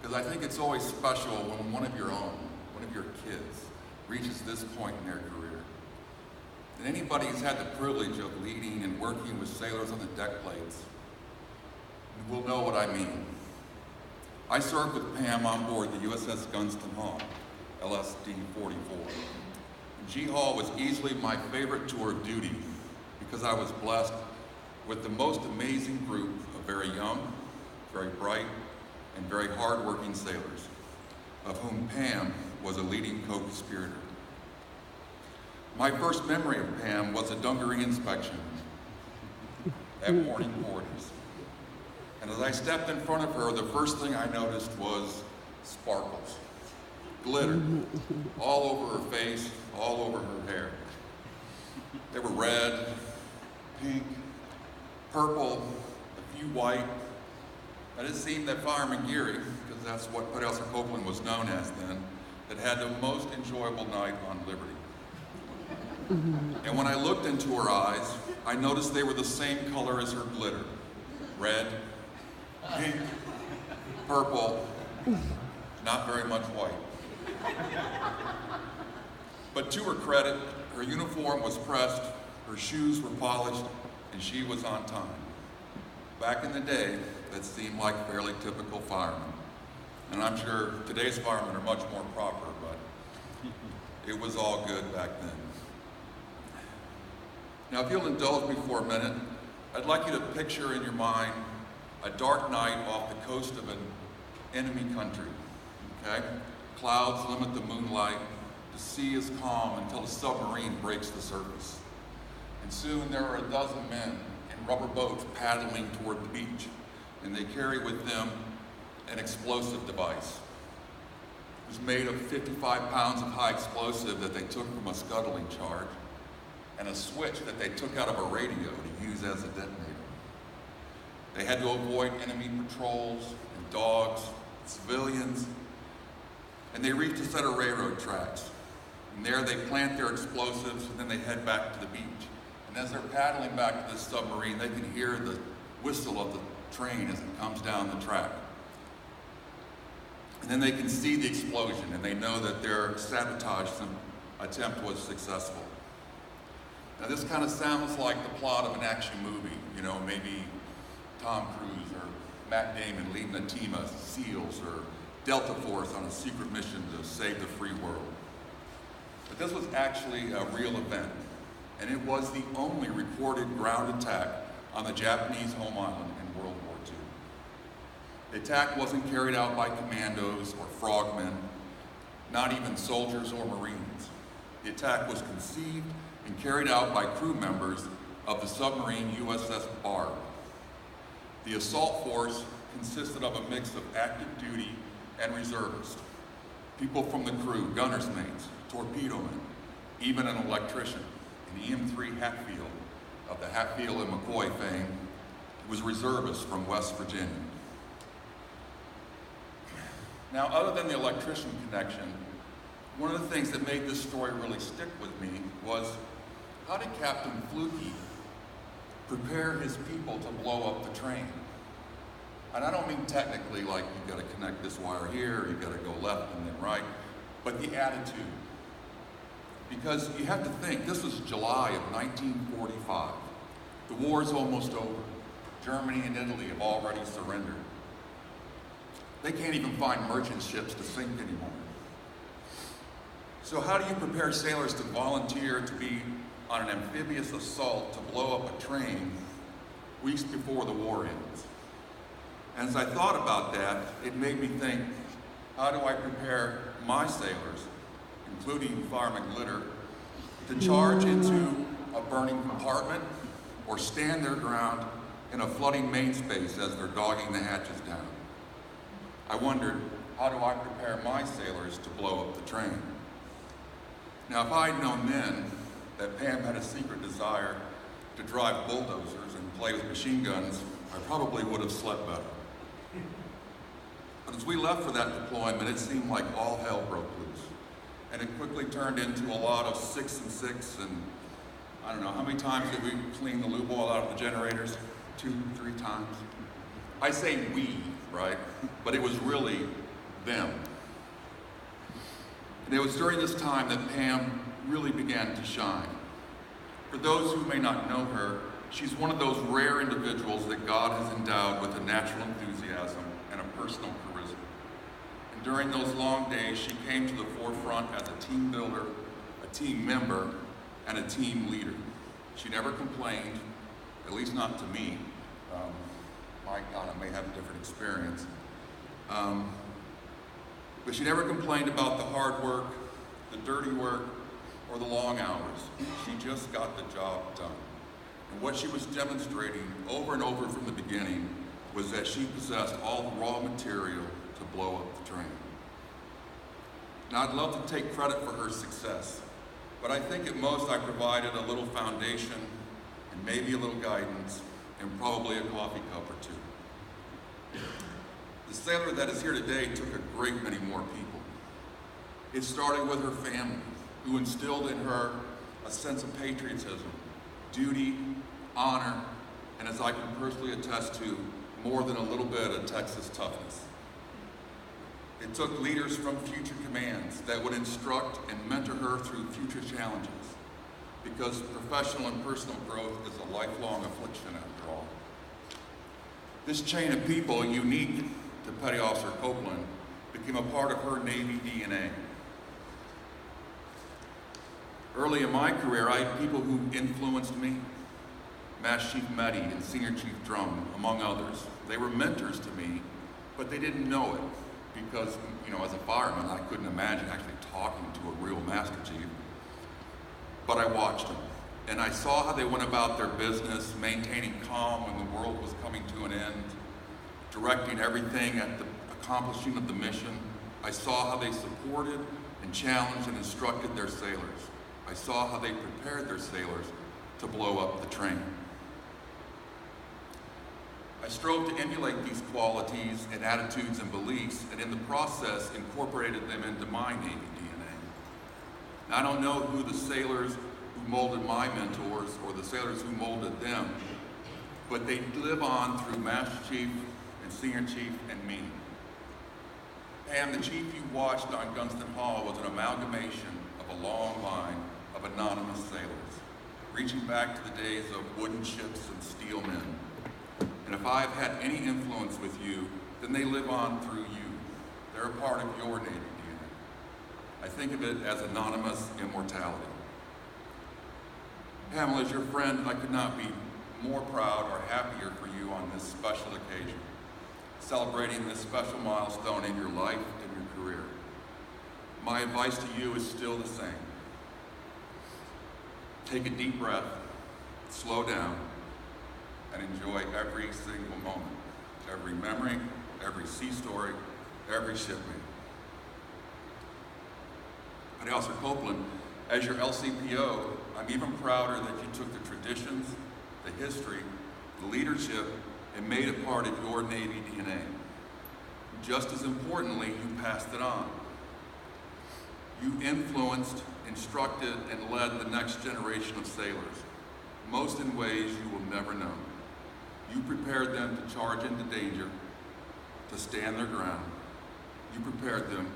because I think it's always special when one of your own, one of your kids, reaches this point in their career. And anybody who's had the privilege of leading and working with sailors on the deck plates will know what I mean. I served with Pam on board the USS Gunston Hall, LSD-44. G Hall was easily my favorite tour of duty because I was blessed with the most amazing group of very young, very bright, and very hard-working sailors, of whom Pam was a leading co-conspirator. My first memory of Pam was a dungaree inspection at morning quarters. And as I stepped in front of her, the first thing I noticed was sparkles, glitter, all over her face, all over her hair. They were red, pink, purple, a few white. And it seemed that Fireman Geary, because that's what Pamela Copeland was known as then, that had the most enjoyable night on Liberty. And when I looked into her eyes, I noticed they were the same color as her glitter. Red, pink, purple, not very much white. But to her credit, her uniform was pressed, her shoes were polished, and she was on time. Back in the day, that seemed like fairly typical firemen. And I'm sure today's firemen are much more proper, but it was all good back then. Now, if you'll indulge me for a minute, I'd like you to picture in your mind a dark night off the coast of an enemy country, okay? Clouds limit the moonlight, the sea is calm until a submarine breaks the surface. And soon there are a dozen men in rubber boats paddling toward the beach, and they carry with them an explosive device. It was made of 55 pounds of high explosive that they took from a scuttling charge, and a switch that they took out of a radio to use as a detonator. They had to avoid enemy patrols and dogs, civilians, and they reached a set of railroad tracks. And there they plant their explosives, and then they head back to the beach. And as they're paddling back to the submarine, they can hear the whistle of the train as it comes down the track. And then they can see the explosion, and they know that their sabotage attempt was successful. Now this kind of sounds like the plot of an action movie, you know, maybe Tom Cruise or Matt Damon leading a team of SEALs or Delta Force on a secret mission to save the free world. But this was actually a real event, and it was the only recorded ground attack on the Japanese home island in World War II. The attack wasn't carried out by commandos or frogmen, not even soldiers or Marines. The attack was conceived and carried out by crew members of the submarine USS Barb. The assault force consisted of a mix of active duty and reservists, people from the crew, gunner's mates, torpedo men, even an electrician, an EM3 Hatfield of the Hatfield and McCoy fame, who was a reservist from West Virginia. Now, other than the electrician connection, one of the things that made this story really stick with me was, how did Captain Fluke prepare his people to blow up the train? And I don't mean technically like you've got to connect this wire here, or you've got to go left and then right, but the attitude. Because you have to think, this was July of 1945. The war's almost over. Germany and Italy have already surrendered. They can't even find merchant ships to sink anymore. So how do you prepare sailors to volunteer to be on an amphibious assault to blow up a train weeks before the war ends? And as I thought about that, it made me think, how do I prepare my sailors, including Fireman Glitter, to charge into a burning compartment or stand their ground in a flooding main space as they're dogging the hatches down? I wondered, how do I prepare my sailors to blow up the train? Now, if I'd known then that Pam had a secret desire to drive bulldozers and play with machine guns, I probably would have slept better. But as we left for that deployment, it seemed like all hell broke loose. And it quickly turned into a lot of 6 and 6, and I don't know, how many times did we clean the lube oil out of the generators? 2, 3 times? I say we, right? But it was really them. And it was during this time that Pam really began to shine. For those who may not know her, she's one of those rare individuals that God has endowed with a natural enthusiasm and a personal charisma. And during those long days, she came to the forefront as a team builder, a team member, and a team leader. She never complained, at least not to me. Mike Donna may have a different experience. But she never complained about the hard work, the dirty work, or the long hours. She just got the job done. And what she was demonstrating over and over from the beginning was that she possessed all the raw material to blow up the train. Now, I'd love to take credit for her success, but I think at most I provided a little foundation and maybe a little guidance and probably a coffee cup or two. The sailor that is here today took a great many more people. It started with her family, who instilled in her a sense of patriotism, duty, honor, and as I can personally attest to, more than a little bit of Texas toughness. It took leaders from future commands that would instruct and mentor her through future challenges, because professional and personal growth is a lifelong affliction after all. This chain of people, unique to Petty Officer Copeland, became a part of her Navy DNA. Early in my career, I had people who influenced me. Master Chief Meddy and Senior Chief Drum, among others. They were mentors to me, but they didn't know it because, as a fireman, I couldn't imagine actually talking to a real Master Chief. But I watched them, and I saw how they went about their business, maintaining calm when the world was coming to an end, directing everything at the accomplishing of the mission. I saw how they supported and challenged and instructed their sailors. I saw how they prepared their sailors to blow up the train. I strove to emulate these qualities and attitudes and beliefs, and in the process incorporated them into my Navy DNA. Now, I don't know who the sailors who molded my mentors or the sailors who molded them, but they live on through Master Chief and Senior Chief and me. Pam, the chief you watched on Gunston Hall was an amalgamation of a long line of anonymous sailors, reaching back to the days of wooden ships and steel men. And if I've had any influence with you, then they live on through you. They're a part of your Navy DNA. I think of it as anonymous immortality. Pamela, as your friend, I could not be more proud or happier for you on this special occasion, celebrating this special milestone in your life and your career. My advice to you is still the same. Take a deep breath, slow down, and enjoy every single moment, every memory, every sea story, every shipmate. Petty Officer Copeland, as your LCPO, I'm even prouder that you took the traditions, the history, the leadership, and made it part of your Navy DNA. Just as importantly, you passed it on. You influenced, instructed, and led the next generation of sailors, most in ways you will never know. You prepared them to charge into danger, to stand their ground. You prepared them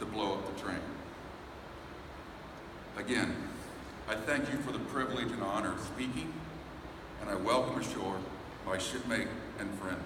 to blow up the train. Again, I thank you for the privilege and honor of speaking, and I welcome ashore my shipmate and friend.